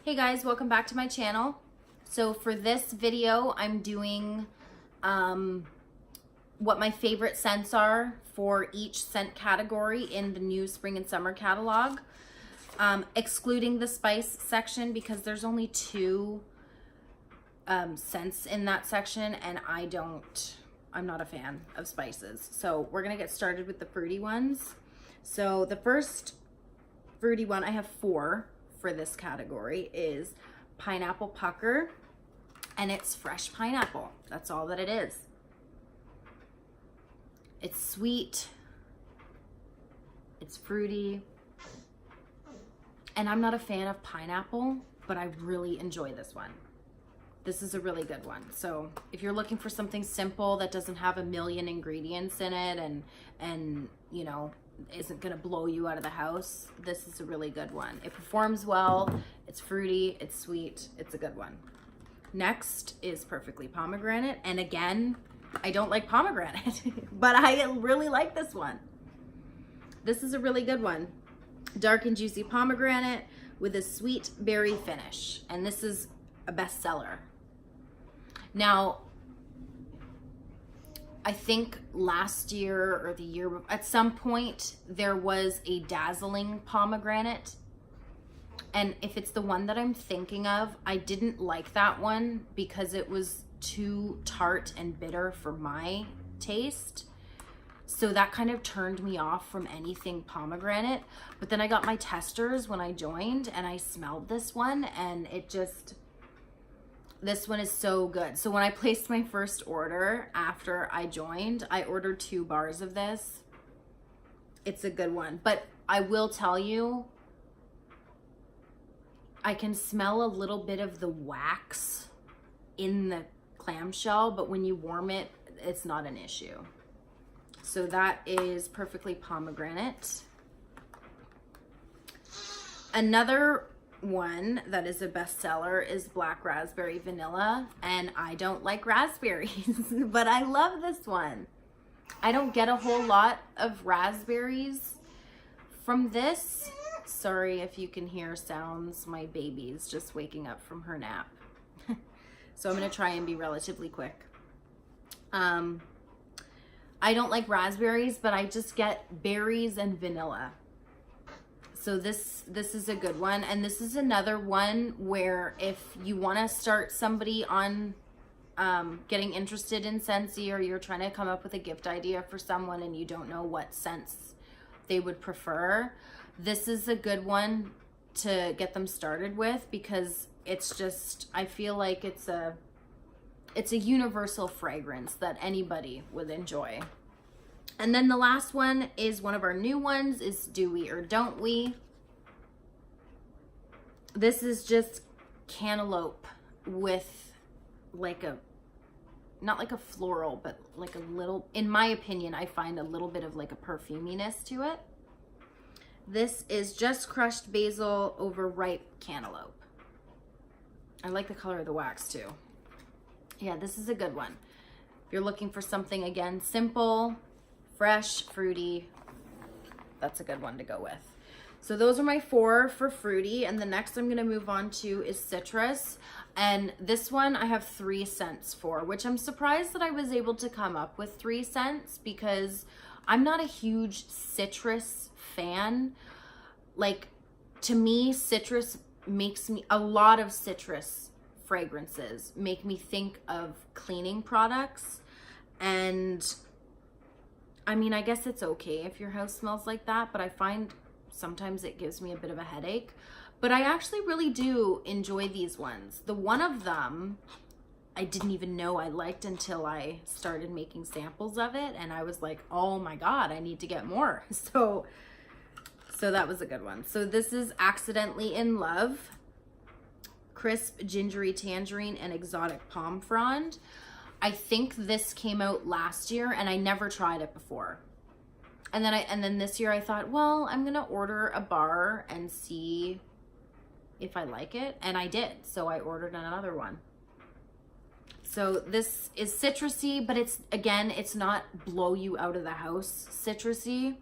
Hey guys, welcome back to my channel. So for this video, I'm doing what my favorite scents are for each scent category in the new spring and summer catalog, excluding the spice section because there's only two scents in that section and I'm not a fan of spices. So we're gonna get started with the fruity ones. So the first fruity one, I have four for this category, is Pineapple Pucker, and it's fresh pineapple. That's all that it is. It's sweet, it's fruity, and I'm not a fan of pineapple, but I really enjoy this one. This is a really good one. So if you're looking for something simple that doesn't have a million ingredients in it and you know, isn't gonna blow you out of the house, this is a really good one. It performs well, it's fruity, it's sweet, it's a good one. Next is Perfectly Pomegranate, and again, I don't like pomegranate, but I really like this one. This is a really good one. Dark and juicy pomegranate with a sweet berry finish, and this is a bestseller. Now, I think last year or the year, at some point, there was a dazzling pomegranate. And if it's the one that I'm thinking of, I didn't like that one because it was too tart and bitter for my taste. So that kind of turned me off from anything pomegranate. But then I got my testers when I joined and I smelled this one and it just... This one is so good. So when I placed my first order after I joined, I ordered 2 bars of this. It's a good one. But I will tell you, I can smell a little bit of the wax in the clamshell, but when you warm it, it's not an issue. So that is Perfectly Pomegranate. Another one that is a bestseller is Black Raspberry Vanilla, and I don't like raspberries, but I love this one. I don't get a whole lot of raspberries from this. Sorry if you can hear sounds. My baby's just waking up from her nap. So I'm gonna try and be relatively quick. I don't like raspberries, but I just get berries and vanilla. So this is a good one, and this is another one where if you want to start somebody on getting interested in Scentsy, or you're trying to come up with a gift idea for someone and you don't know what scents they would prefer, this is a good one to get them started with because it's just, I feel like it's a universal fragrance that anybody would enjoy. And then the last one is one of our new ones, is Do We or Don't We? This is just cantaloupe with like a, not like a floral, but like a little, in my opinion, I find a little bit of like a perfuminess to it. This is just crushed basil over ripe cantaloupe. I like the color of the wax too. Yeah, this is a good one. If you're looking for something, again, simple, fresh, fruity, that's a good one to go with. So those are my 4 for fruity, and the next I'm gonna move on to is citrus. And this one I have 3 scents for, which I'm surprised that I was able to come up with 3 scents because I'm not a huge citrus fan. Like, to me, citrus makes me, a lot of citrus fragrances make me think of cleaning products, and I mean, I guess it's okay if your house smells like that, but I find sometimes it gives me a bit of a headache. But I actually really do enjoy these ones. The one of them I didn't even know I liked until I started making samples of it, and I was like, oh my God, I need to get more. So that was a good one. So this is Accidentally in Love, Crisp Gingery Tangerine and Exotic Palm Frond. I think this came out last year and I never tried it before. And then this year I thought, well, I'm gonna order a bar and see if I like it. And I did, so I ordered another one. So this is citrusy, but it's, again, it's not blow you out of the house citrusy.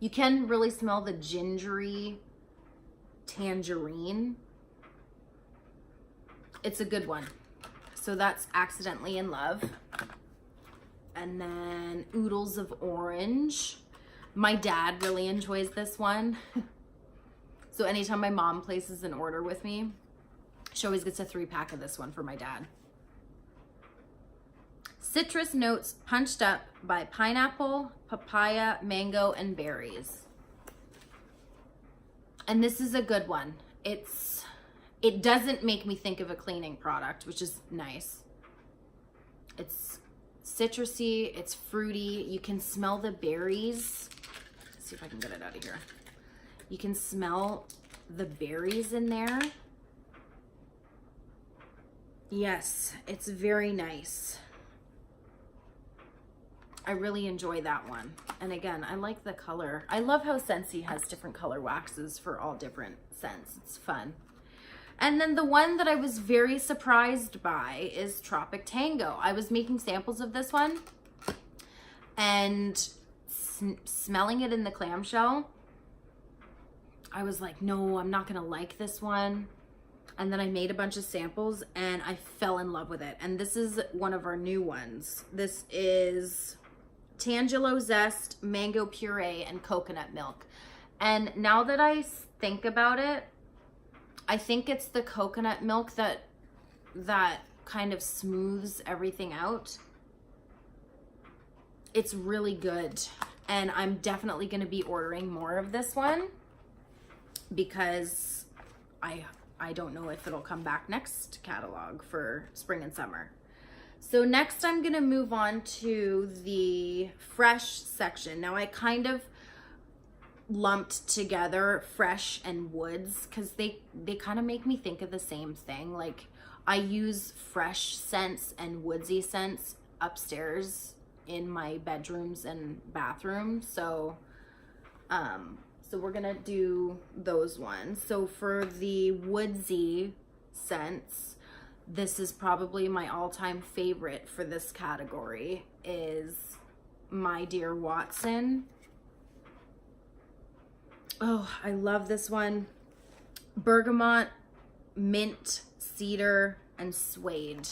You can really smell the gingery tangerine. It's a good one. So that's Accidentally in Love. And then Oodles of Orange. My dad really enjoys this one. So anytime my mom places an order with me, she always gets a 3-pack of this one for my dad. Citrus notes punched up by pineapple, papaya, mango, and berries. And this is a good one. It doesn't make me think of a cleaning product, which is nice. It's citrusy, it's fruity. You can smell the berries. Let's see if I can get it out of here. You can smell the berries in there. Yes, it's very nice. I really enjoy that one. And again, I like the color. I love how Scentsy has different color waxes for all different scents. It's fun. And then the one that I was very surprised by is Tropic Tango. I was making samples of this one and smelling it in the clamshell, I was like, no, I'm not gonna like this one. And then I made a bunch of samples and I fell in love with it. And this is one of our new ones. This is Tangelo Zest, mango puree, and coconut milk. And now that I think about it, I think it's the coconut milk that kind of smooths everything out. It's really good. And I'm definitely gonna be ordering more of this one because I don't know if it'll come back next catalog for spring and summer. So next I'm gonna move on to the fresh section. Now I kind of lumped together fresh and woods because they kind of make me think of the same thing. Like I use fresh scents and woodsy scents upstairs in my bedrooms and bathrooms. So we're gonna do those ones. So for the woodsy scents, this is probably my all-time favorite for this category is My Dear Watson. Oh, I love this one. Bergamot, mint, cedar, and suede.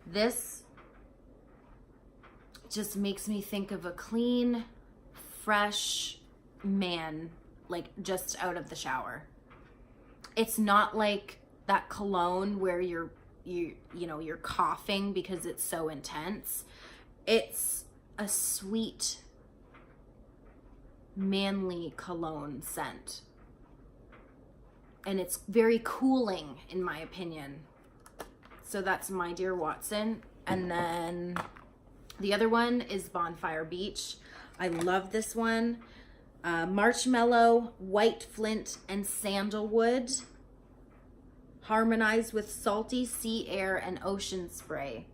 This just makes me think of a clean, fresh man, like just out of the shower. It's not like that cologne where you're coughing because it's so intense. It's a sweet, manly cologne scent. And it's very cooling in my opinion. So that's My Dear Watson. And then the other one is Bonfire Beach. I love this one. Marshmallow, white flint, and sandalwood harmonize with salty sea air and ocean spray.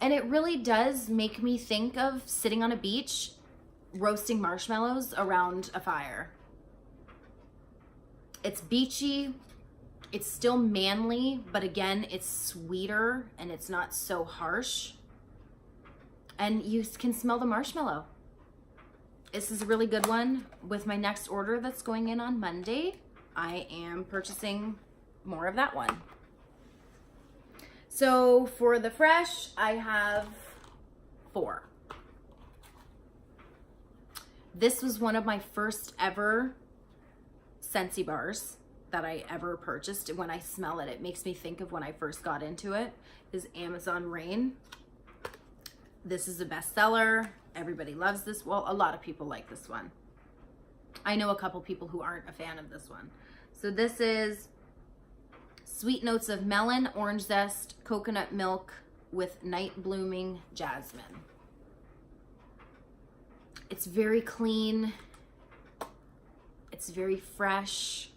And it really does make me think of sitting on a beach roasting marshmallows around a fire. It's beachy, it's still manly, but again, it's sweeter and it's not so harsh. And you can smell the marshmallow. This is a really good one. With my next order that's going in on Monday, I am purchasing more of that one. So for the fresh, I have 4. This was one of my first ever Scentsy bars that I ever purchased. When I smell it, it makes me think of when I first got into it, is Amazon Rain. This is a bestseller. Everybody loves this. Well, a lot of people like this one. I know a couple people who aren't a fan of this one. So this is sweet notes of melon, orange zest, coconut milk with night blooming jasmine. It's very clean. It's very fresh.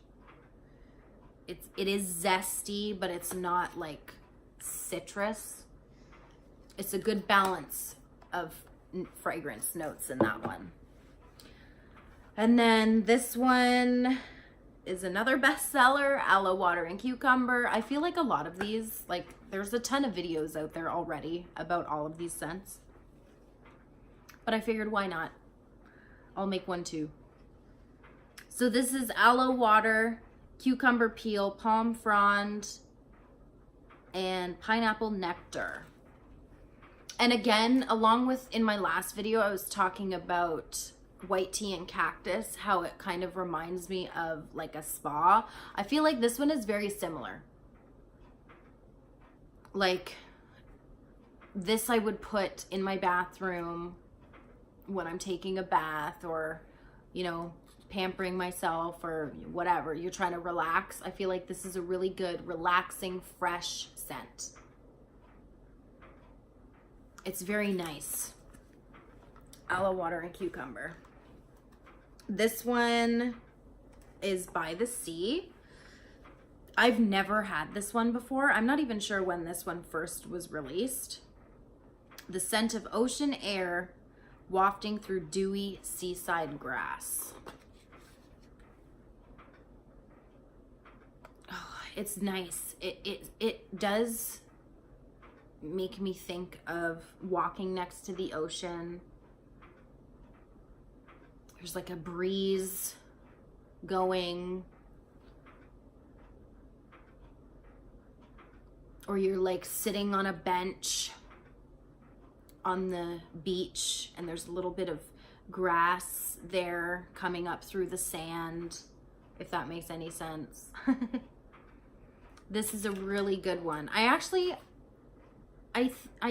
It is zesty, but it's not like citrus. It's a good balance of fragrance notes in that one. And then this one is another bestseller, Aloe Water and Cucumber. I feel like a lot of these, like there's a ton of videos out there already about all of these scents. But I figured why not? I'll make one too. So this is aloe water, cucumber peel, palm frond, and pineapple nectar. And again, along with in my last video, I was talking about white tea and cactus, how it kind of reminds me of like a spa. I feel like this one is very similar. Like this I would put in my bathroom when I'm taking a bath, or, you know, pampering myself or whatever. You're trying to relax. I feel like this is a really good, relaxing, fresh scent. It's very nice. Aloe water and cucumber. This one is By the Sea. I've never had this one before. I'm not even sure when this one first was released. The scent of ocean air wafting through dewy seaside grass. Oh, it's nice. It does make me think of walking next to the ocean. There's like a breeze going, or you're like sitting on a bench on the beach and there's a little bit of grass there coming up through the sand, if that makes any sense. This is a really good one. I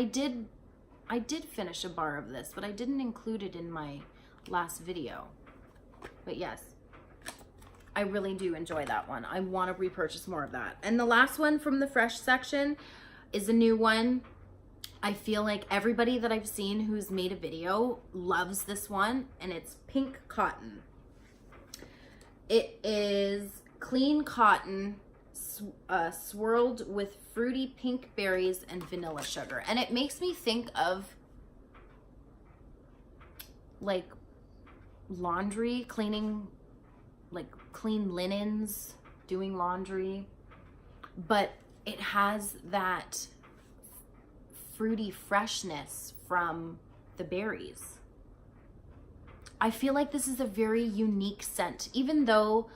did finish a bar of this, but I didn't include it in my last video. But yes, I really do enjoy that one. I want to repurchase more of that. And the last one from the fresh section is a new one. I feel like everybody that I've seen who's made a video loves this one, and it's Pink Cotton. It is clean cotton swirled with fruity pink berries and vanilla sugar. And it makes me think of like laundry, cleaning, like clean linens, doing laundry. But it has that fruity freshness from the berries. I feel like this is a very unique scent, even though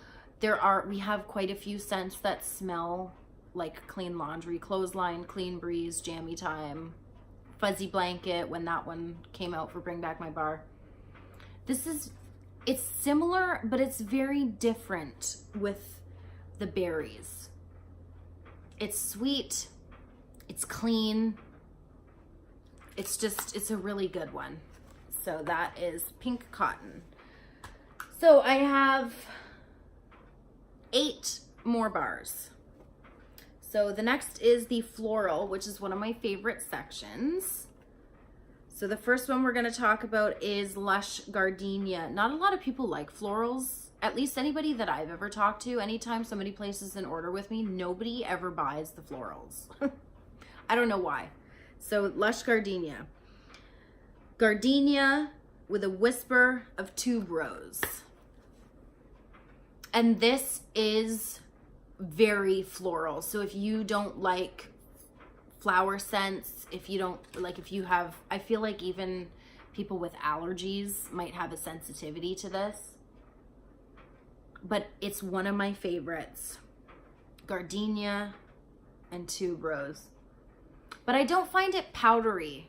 we have quite a few scents that smell like clean laundry, clothesline, clean breeze, jammy time, fuzzy blanket when that one came out for Bring Back My Bar. It's similar, but it's very different with the berries. It's sweet, it's clean, it's a really good one. So that is Pink Cotton. So I have 8 more bars. So the next is the floral, which is one of my favorite sections. So the first one we're going to talk about is Lush Gardenia. Not a lot of people like florals, at least anybody that I've ever talked to. Anytime somebody places an order with me, nobody ever buys the florals. I don't know why. So Lush Gardenia. Gardenia with a whisper of tuberose. And this is very floral. So if you don't like flower scents, if you don't like, if you have, I feel like even people with allergies might have a sensitivity to this. But it's one of my favorites. Gardenia and tuberose. But I don't find it powdery.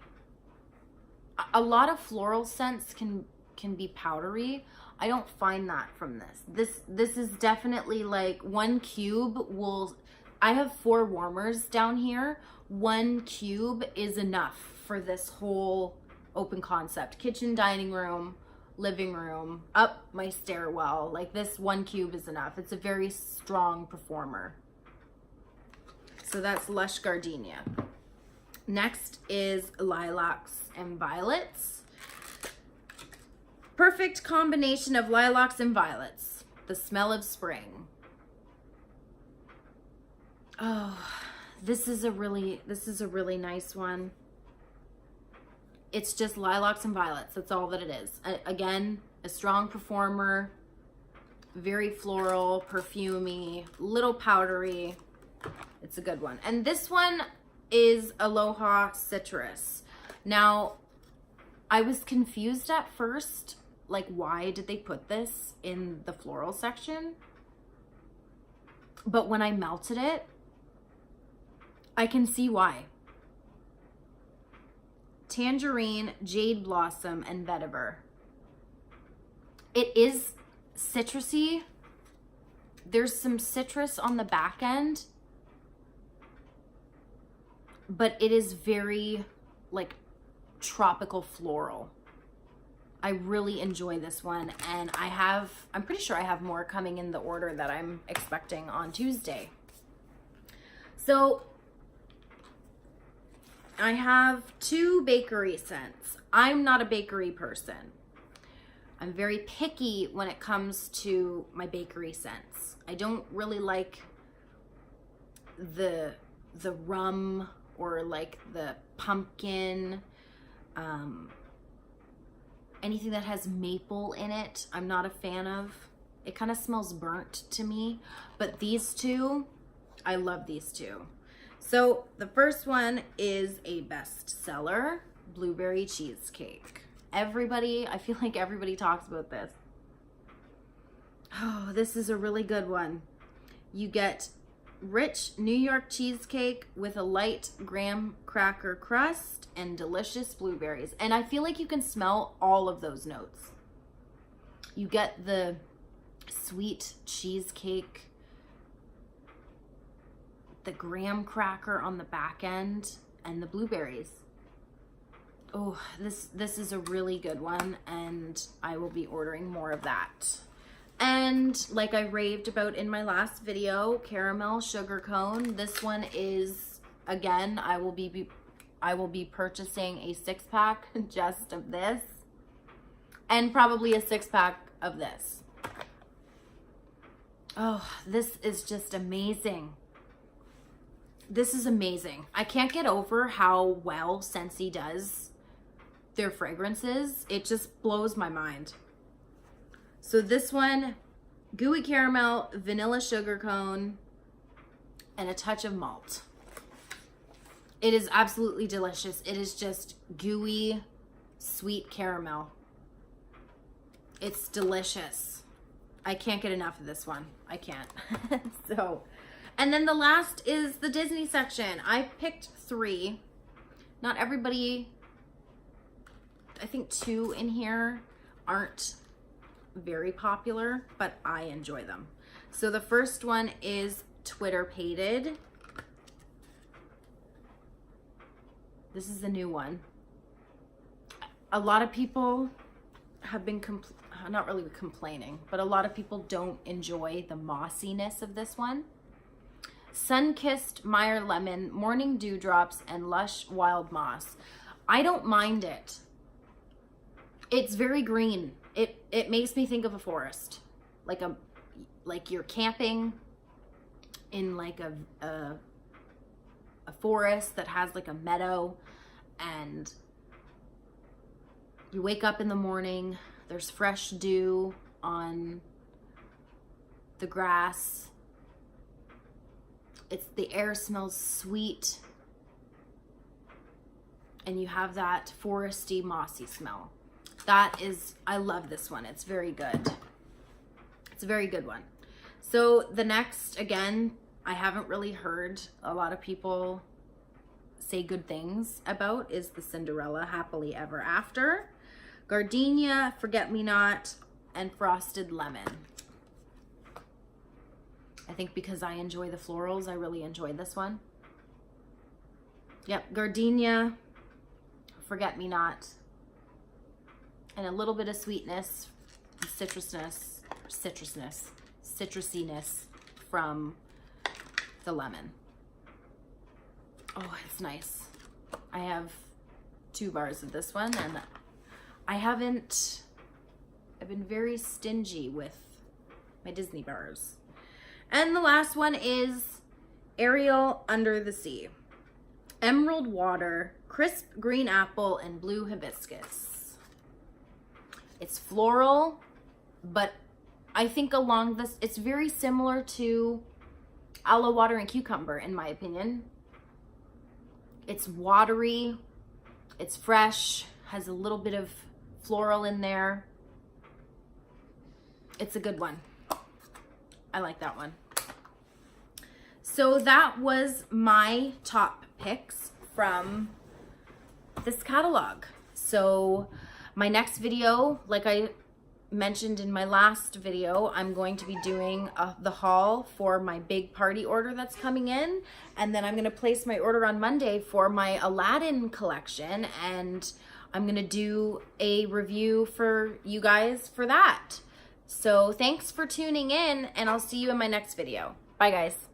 A lot of floral scents can be powdery. I don't find that from this. This is definitely like 1 cube will, I have 4 warmers down here. 1 cube is enough for this whole open concept. Kitchen, dining room, living room, up my stairwell. Like this 1 cube is enough. It's a very strong performer. So that's Lush Gardenia. Next is Lilacs and Violets. Perfect combination of lilacs and violets. The smell of spring. Oh, this is a really nice one. It's just lilacs and violets. That's all that it is. Again, a strong performer, very floral, perfumey, little powdery. It's a good one. And this one is Aloha Citrus. Now, I was confused at first like, why did they put this in the floral section? But when I melted it, I can see why. Tangerine, Jade Blossom, and Vetiver. It is citrusy. There's some citrus on the back end, but it is very like tropical floral. I really enjoy this one, and I'm pretty sure I have more coming in the order that I'm expecting on Tuesday. So I have 2 bakery scents. I'm not a bakery person. I'm very picky when it comes to my bakery scents. I don't really like the rum or like the pumpkin, anything that has maple in it, I'm not a fan of. It kind of smells burnt to me, but these 2, I love these 2. So the first one is a bestseller, Blueberry Cheesecake. I feel like everybody talks about this. Oh, this is a really good one. You get rich New York cheesecake with a light graham cracker crust and delicious blueberries. And I feel like you can smell all of those notes. You get the sweet cheesecake, the graham cracker on the back end, and the blueberries. Oh, this is a really good one, and I will be ordering more of that. And like I raved about in my last video, caramel sugar cone. This one is, again, I will be purchasing a 6-pack just of this, and probably a 6-pack of this. Oh, this is just amazing. This is amazing. I can't get over how well Scentsy does their fragrances. It just blows my mind. So this one, gooey caramel, vanilla sugar cone, and a touch of malt. It is absolutely delicious. It is just gooey, sweet caramel. It's delicious. I can't get enough of this one. I can't. And then the last is the Disney section. I picked 3. Not everybody, I think 2 in here aren't very popular, but I enjoy them. So the first one is Twitter Pated. This is the new one. A lot of people have been not really complaining, but a lot of people don't enjoy the mossiness of this one. Sun-Kissed Meyer Lemon, Morning Dewdrops, and Lush Wild Moss. I don't mind it. It's very green. It makes me think of a forest, like you're camping in like a forest that has like a meadow, and you wake up in the morning. There's fresh dew on the grass. The air smells sweet, and you have that foresty, mossy smell. I love this one. It's very good. It's a very good one. So the next, again, I haven't really heard a lot of people say good things about, is the Cinderella Happily Ever After. Gardenia, Forget Me Not, and Frosted Lemon. I think because I enjoy the florals, I really enjoy this one. Yep, Gardenia, Forget Me Not, and a little bit of sweetness, citrusiness from the lemon. Oh, it's nice. I have 2 bars of this one, and I've been very stingy with my Disney bars. And the last one is Ariel Under the Sea. Emerald Water, Crisp Green Apple, and Blue Hibiscus. It's floral, but I think along this, it's very similar to Aloe Water and Cucumber, in my opinion. It's watery, it's fresh, has a little bit of floral in there. It's a good one. I like that one. So that was my top picks from this catalog. So my next video, like I mentioned in my last video, I'm going to be doing the haul for my big party order that's coming in, and then I'm going to place my order on Monday for my Aladdin collection, and I'm going to do a review for you guys for that. So thanks for tuning in, and I'll see you in my next video. Bye guys.